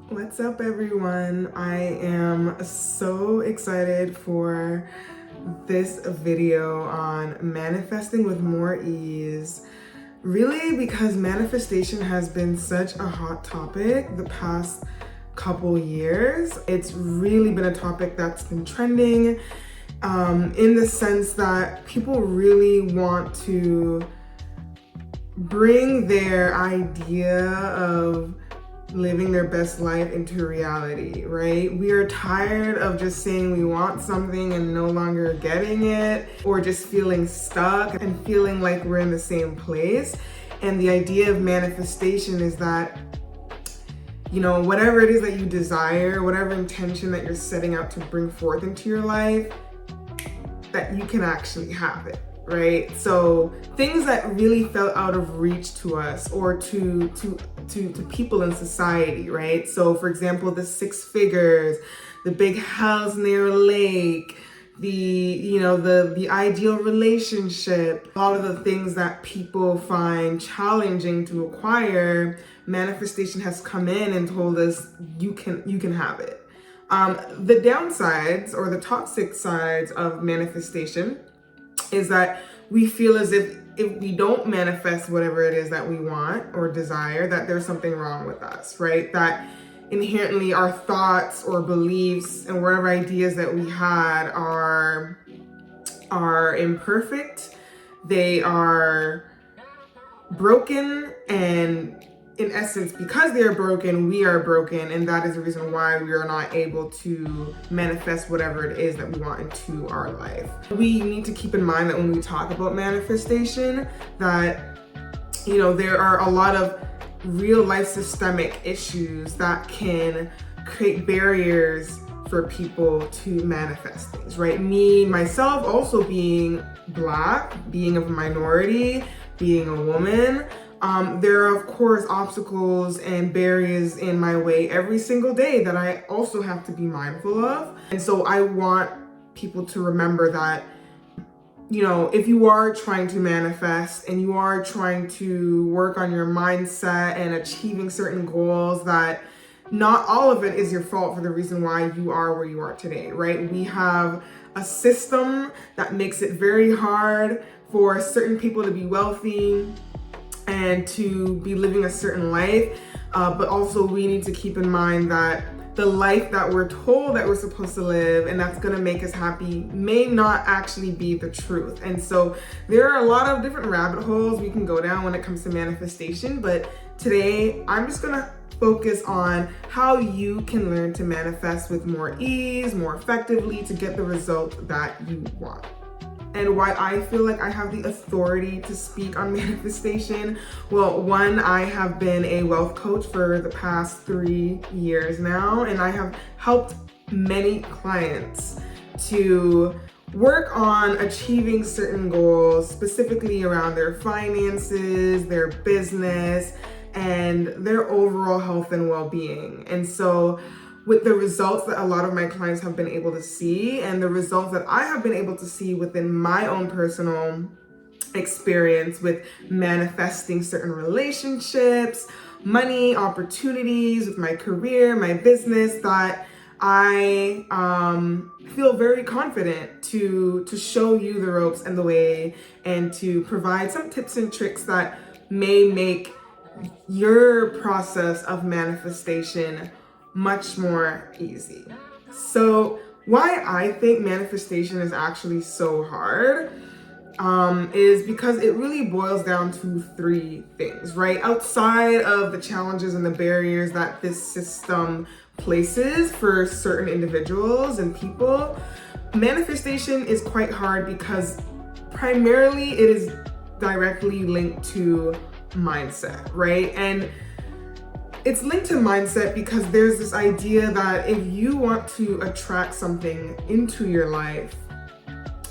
What's up, everyone? I am so excited for this video on manifesting with more ease. Really, because manifestation has been such a hot topic the past couple years. It's really been a topic that's been trending in the sense that people really want to bring their idea of living their best life into reality, right? We are tired of just saying we want something and no longer getting it, or just feeling stuck and feeling like we're in the same place. And the idea of manifestation is that, whatever it is that you desire, whatever intention that you're setting out to bring forth into your life, that you can actually have it. Right? So things that really felt out of reach to us or to people in society, right? So for example, the 6 figures, the big house near a lake, the ideal relationship, all of the things that people find challenging to acquire, manifestation has come in and told us you can have it. The downsides or the toxic sides of manifestation is that we feel as if we don't manifest whatever it is that we want or desire, that there's something wrong with us, right? That inherently our thoughts or beliefs and whatever ideas that we had are imperfect, they are broken, and in essence, because they are broken, we are broken, and that is the reason why we are not able to manifest whatever it is that we want into our life. We need to keep in mind that when we talk about manifestation, that there are a lot of real life systemic issues that can create barriers for people to manifest things, right? Me, myself, also being Black, being of a minority, being a woman, there are, of course, obstacles and barriers in my way every single day that I also have to be mindful of. And so I want people to remember that, if you are trying to manifest and you are trying to work on your mindset and achieving certain goals, that not all of it is your fault for the reason why you are where you are today, right? We have a system that makes it very hard for certain people to be wealthy and to be living a certain life, but also we need to keep in mind that the life that we're told that we're supposed to live and that's gonna make us happy may not actually be the truth. And so there are a lot of different rabbit holes we can go down when it comes to manifestation, but today I'm just gonna focus on how you can learn to manifest with more ease, more effectively, to get the result that you want. And why I feel like I have the authority to speak on manifestation. Well, one, I have been a wealth coach for the past 3 years now, and I have helped many clients to work on achieving certain goals, specifically around their finances, their business, and their overall health and well-being. And so with the results that a lot of my clients have been able to see and the results that I have been able to see within my own personal experience with manifesting certain relationships, money, opportunities with my career, my business, that I feel very confident to show you the ropes and the way and to provide some tips and tricks that may make your process of manifestation much more easy. So why I think manifestation is actually so hard is because it really boils down to 3 things, right? Outside of the challenges and the barriers that this system places for certain individuals and people, manifestation is quite hard because primarily it is directly linked to mindset, right? And it's linked to mindset because there's this idea that if you want to attract something into your life,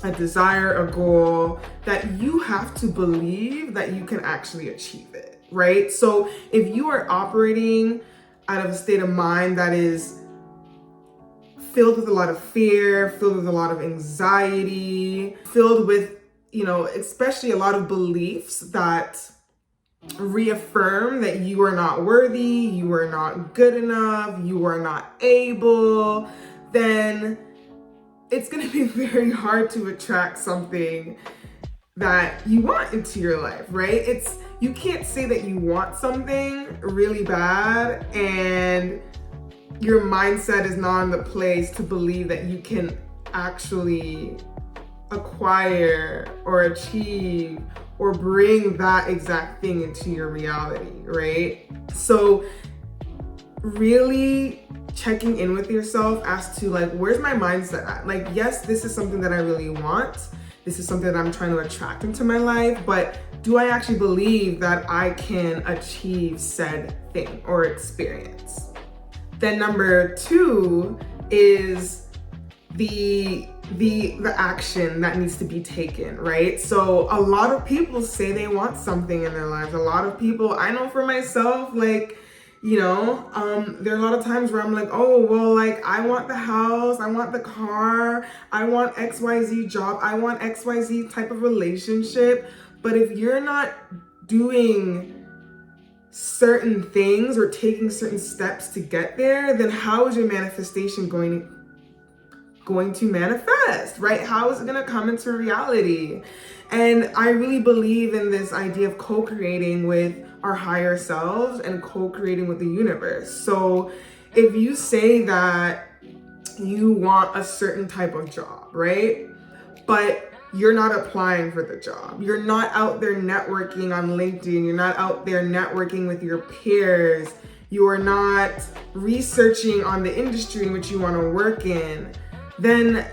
a desire, a goal, that you have to believe that you can actually achieve it, right? So if you are operating out of a state of mind that is filled with a lot of fear, filled with a lot of anxiety, filled with, especially a lot of beliefs that reaffirm that you are not worthy, you are not good enough, you are not able, then it's going to be very hard to attract something that you want into your life, right? You can't say that you want something really bad and your mindset is not in the place to believe that you can actually acquire or achieve or bring that exact thing into your reality, right? So really checking in with yourself as to like, where's my mindset at? Like, yes, this is something that I really want. This is something that I'm trying to attract into my life, but do I actually believe that I can achieve said thing or experience? Then number 2 is the action that needs to be taken, right? So a lot of people say they want something in their lives. A lot of people, I know for myself, like, there are a lot of times where I'm like, oh, well, like, I want the house, I want the car, I want XYZ job, I want XYZ type of relationship. But if you're not doing certain things or taking certain steps to get there, then how is your manifestation going to manifest, right? How is it going to come into reality? And I really believe in this idea of co-creating with our higher selves and co-creating with the universe. So if you say that you want a certain type of job, right? But you're not applying for the job. You're not out there networking on LinkedIn. You're not out there networking with your peers. You are not researching on the industry in which you want to work in. Then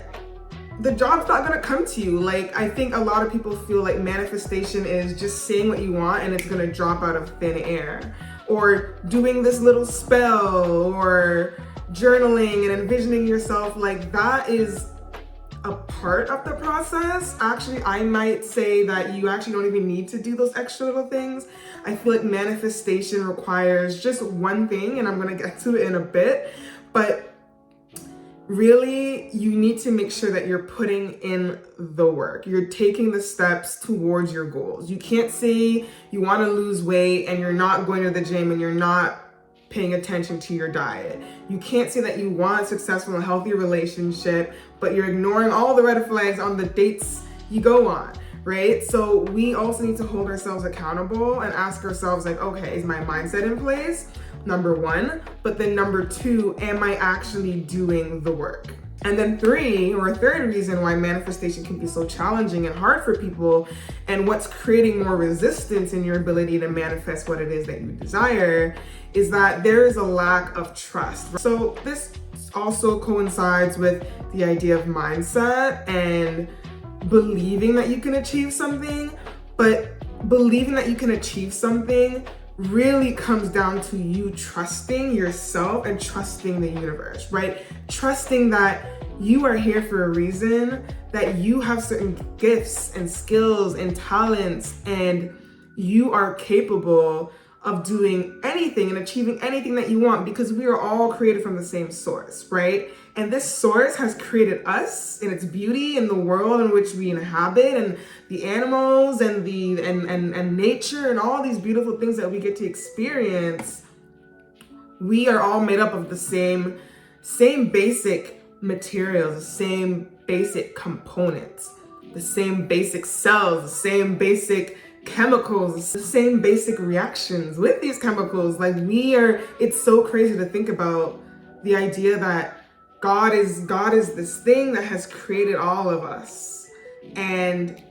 the job's not gonna come to you. Like, I think a lot of people feel like manifestation is just saying what you want and it's gonna drop out of thin air. Or doing this little spell, or journaling and envisioning yourself. Like, that is a part of the process. Actually, I might say that you actually don't even need to do those extra little things. I feel like manifestation requires just one thing, and I'm gonna get to it in a bit. But really, you need to make sure that you're putting in the work. You're taking the steps towards your goals. You can't say you want to lose weight and you're not going to the gym and you're not paying attention to your diet. You can't say that you want a successful and healthy relationship, but you're ignoring all the red flags on the dates you go on, right? So we also need to hold ourselves accountable and ask ourselves, like, okay, is my mindset in place? Number 1, but then number 2, am I actually doing the work? And then 3, or a third reason why manifestation can be so challenging and hard for people, and what's creating more resistance in your ability to manifest what it is that you desire, is that there is a lack of trust. So this also coincides with the idea of mindset and believing that you can achieve something, but believing that you can achieve something really comes down to you trusting yourself and trusting the universe, right? Trusting that you are here for a reason, that you have certain gifts and skills and talents, and you are capable of doing anything and achieving anything that you want, because we are all created from the same source, right? And this source has created us in its beauty and the world in which we inhabit, and the animals and and nature and all these beautiful things that we get to experience. We are all made up of the same basic materials, the same basic components, the same basic cells, the same basic chemicals, the same basic reactions with these chemicals. Like, it's so crazy to think about the idea that God is this thing that has created all of us, and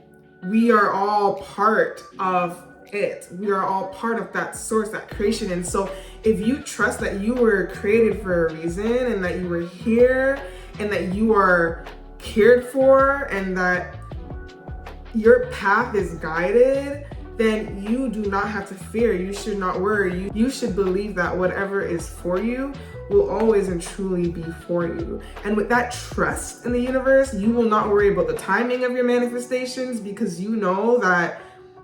we are all part of it. We are all part of that source, that creation. And so if you trust that you were created for a reason, and that you were here, and that you are cared for, and that your path is guided, then you do not have to fear. You should not worry. You should believe that whatever is for you will always and truly be for you. And with that trust in the universe, you will not worry about the timing of your manifestations, because you know that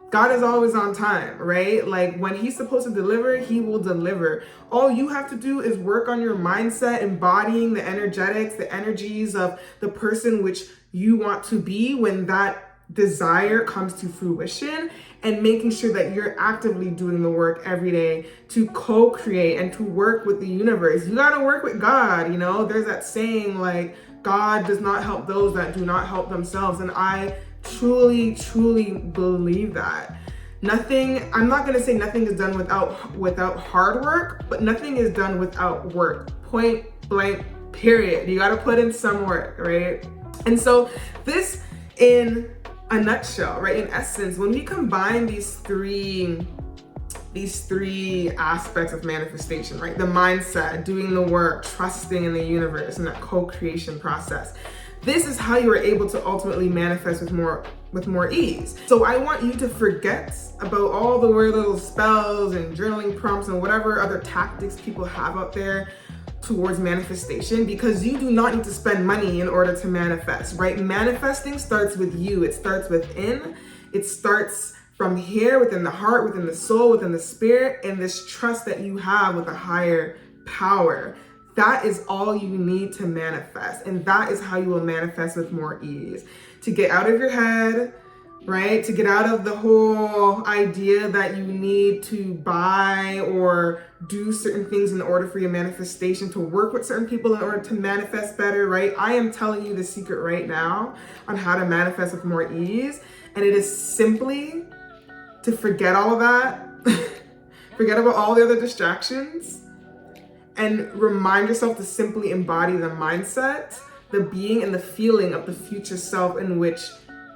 God is always on time, right? Like, when he's supposed to deliver, he will deliver. All you have to do is work on your mindset, embodying the energetics, the energies of the person which you want to be when that desire comes to fruition, and making sure that you're actively doing the work every day to co-create and to work with the universe. You got to work with God. You know, there's that saying like, God does not help those that do not help themselves. And I truly, truly believe that. I'm not going to say nothing is done without hard work, but nothing is done without work. Point blank, period. You got to put in some work, right? And so this, in a nutshell, right, in essence, when we combine these three aspects of manifestation, right, the mindset, doing the work, trusting in the universe, and that co-creation process, this is how you are able to ultimately manifest with more ease. So I want you to forget about all the weird little spells and journaling prompts and whatever other tactics people have out there towards manifestation, because you do not need to spend money in order to manifest, right? Manifesting starts with you. It starts within. It starts from here, within the heart, within the soul, within the spirit, and this trust that you have with a higher power. That is all you need to manifest. And that is how you will manifest with more ease. To get out of your head, right? To get out of the whole idea that you need to buy or do certain things in order for your manifestation, to work with certain people in order to manifest better, right? I am telling you the secret right now on how to manifest with more ease. And it is simply to forget all of that, forget about all the other distractions, and remind yourself to simply embody the mindset, the being, and the feeling of the future self in which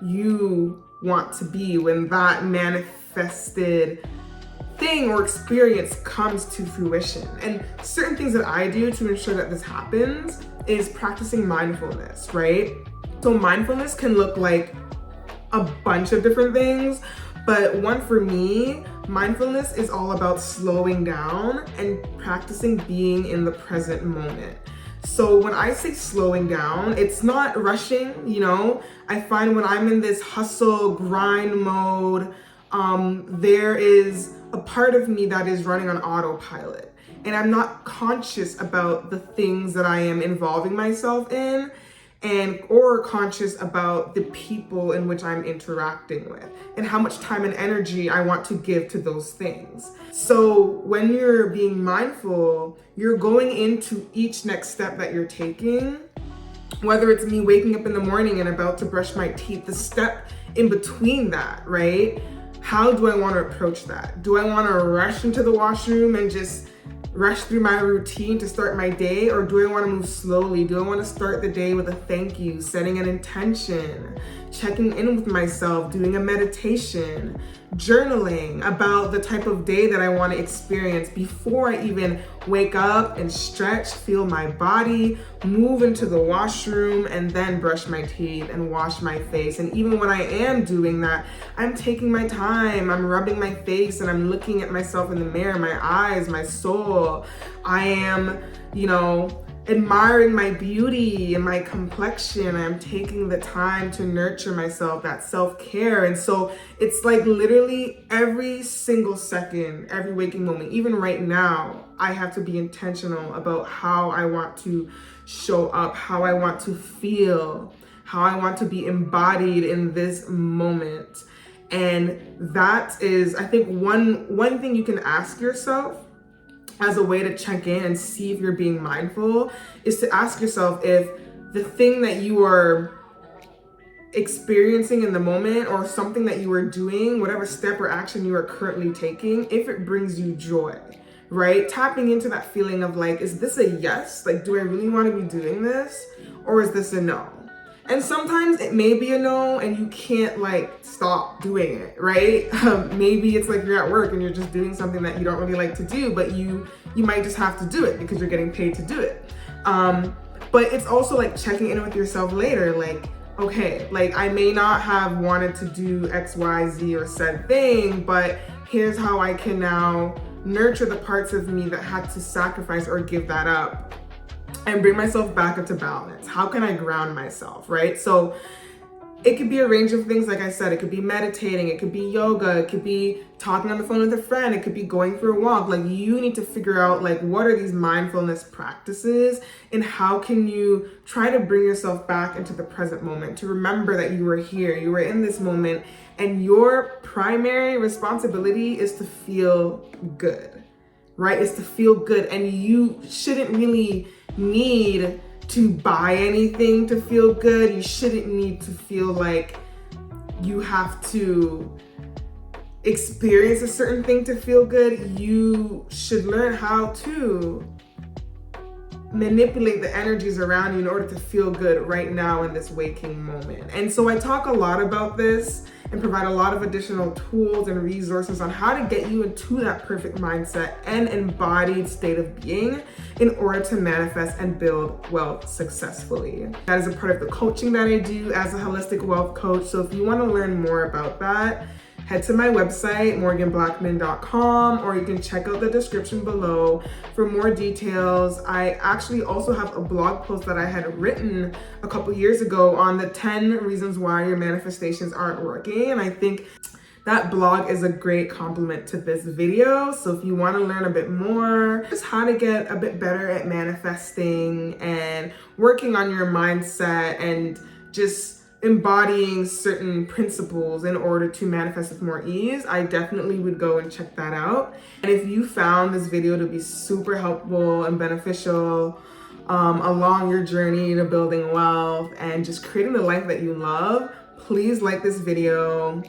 you want to be when that manifested thing or experience comes to fruition. And certain things that I do to ensure that this happens is practicing mindfulness, right? So mindfulness can look like a bunch of different things, but one for me, mindfulness is all about slowing down and practicing being in the present moment. So when I say slowing down, it's not rushing, you know. I find when I'm in this hustle, grind mode, there is a part of me that is running on autopilot. And I'm not conscious about the things that I am involving myself in, or conscious about the people in which I'm interacting with and how much time and energy I want to give to those things. So when you're being mindful, you're going into each next step that you're taking, whether it's me waking up in the morning and about to brush my teeth, the step in between that, right? How do I want to approach that? Do I want to rush into the washroom and just rush through my routine to start my day? Or do I want to move slowly? Do I want to start the day with a thank you, setting an intention, checking in with myself, doing a meditation, journaling about the type of day that I want to experience before I even wake up and stretch, feel my body, move into the washroom, and then brush my teeth and wash my face. And even when I am doing that, I'm taking my time, I'm rubbing my face, and I'm looking at myself in the mirror, my eyes, my soul. I am, admiring my beauty and my complexion. I'm taking the time to nurture myself, that self-care. And so it's like literally every single second, every waking moment, even right now, I have to be intentional about how I want to show up, how I want to feel, how I want to be embodied in this moment. And that is, I think, one thing you can ask yourself as a way to check in and see if you're being mindful is to ask yourself if the thing that you are experiencing in the moment, or something that you are doing, whatever step or action you are currently taking, if it brings you joy, right? Tapping into that feeling of like, is this a yes? Like, do I really want to be doing this? Or is this a no? And sometimes it may be a no and you can't stop doing it, right? Maybe it's like you're at work and you're just doing something that you don't really like to do, but you might just have to do it because you're getting paid to do it. But it's also like checking in with yourself later, okay, I may not have wanted to do X, Y, Z or said thing, but here's how I can now nurture the parts of me that had to sacrifice or give that up and bring myself back into balance. How can I ground myself, right? So It could be a range of things, like I said. It could be meditating, it could be yoga, it could be talking on the phone with a friend, it could be going for a walk. Like, you need to figure out, like, what are these mindfulness practices and how can you try to bring yourself back into the present moment, to remember that you were here, you were in this moment, and your primary responsibility is to feel good, right? It's to feel good, and you shouldn't really need to buy anything to feel good. You shouldn't need to feel like you have to experience a certain thing to feel good. You should learn how to manipulate the energies around you in order to feel good right now in this waking moment. And so I talk a lot about this and provide a lot of additional tools and resources on how to get you into that perfect mindset and embodied state of being in order to manifest and build wealth successfully. That is a part of the coaching that I do as a holistic wealth coach. So if you want to learn more about that, head to my website, morganblackman.com, or you can check out the description below for more details. I actually also have a blog post that I had written a couple years ago on the 10 reasons why your manifestations aren't working. And I think that blog is a great complement to this video. So if you want to learn a bit more, just how to get a bit better at manifesting and working on your mindset and just embodying certain principles in order to manifest with more ease, I definitely would go and check that out. And if you found this video to be super helpful and beneficial along your journey to building wealth and just creating the life that you love, please like this video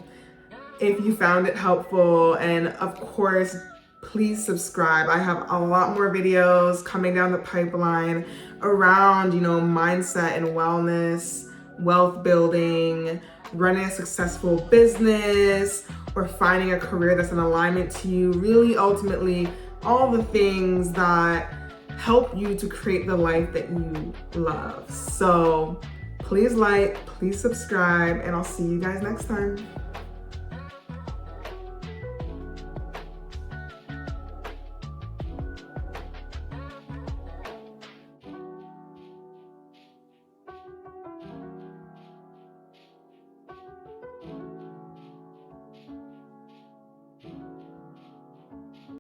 if you found it helpful. And of course, please subscribe. I have a lot more videos coming down the pipeline around, mindset and wellness, wealth building, running a successful business, or finding a career that's in alignment to you. Really, ultimately, all the things that help you to create the life that you love. So please like, please subscribe, and I'll see you guys next time.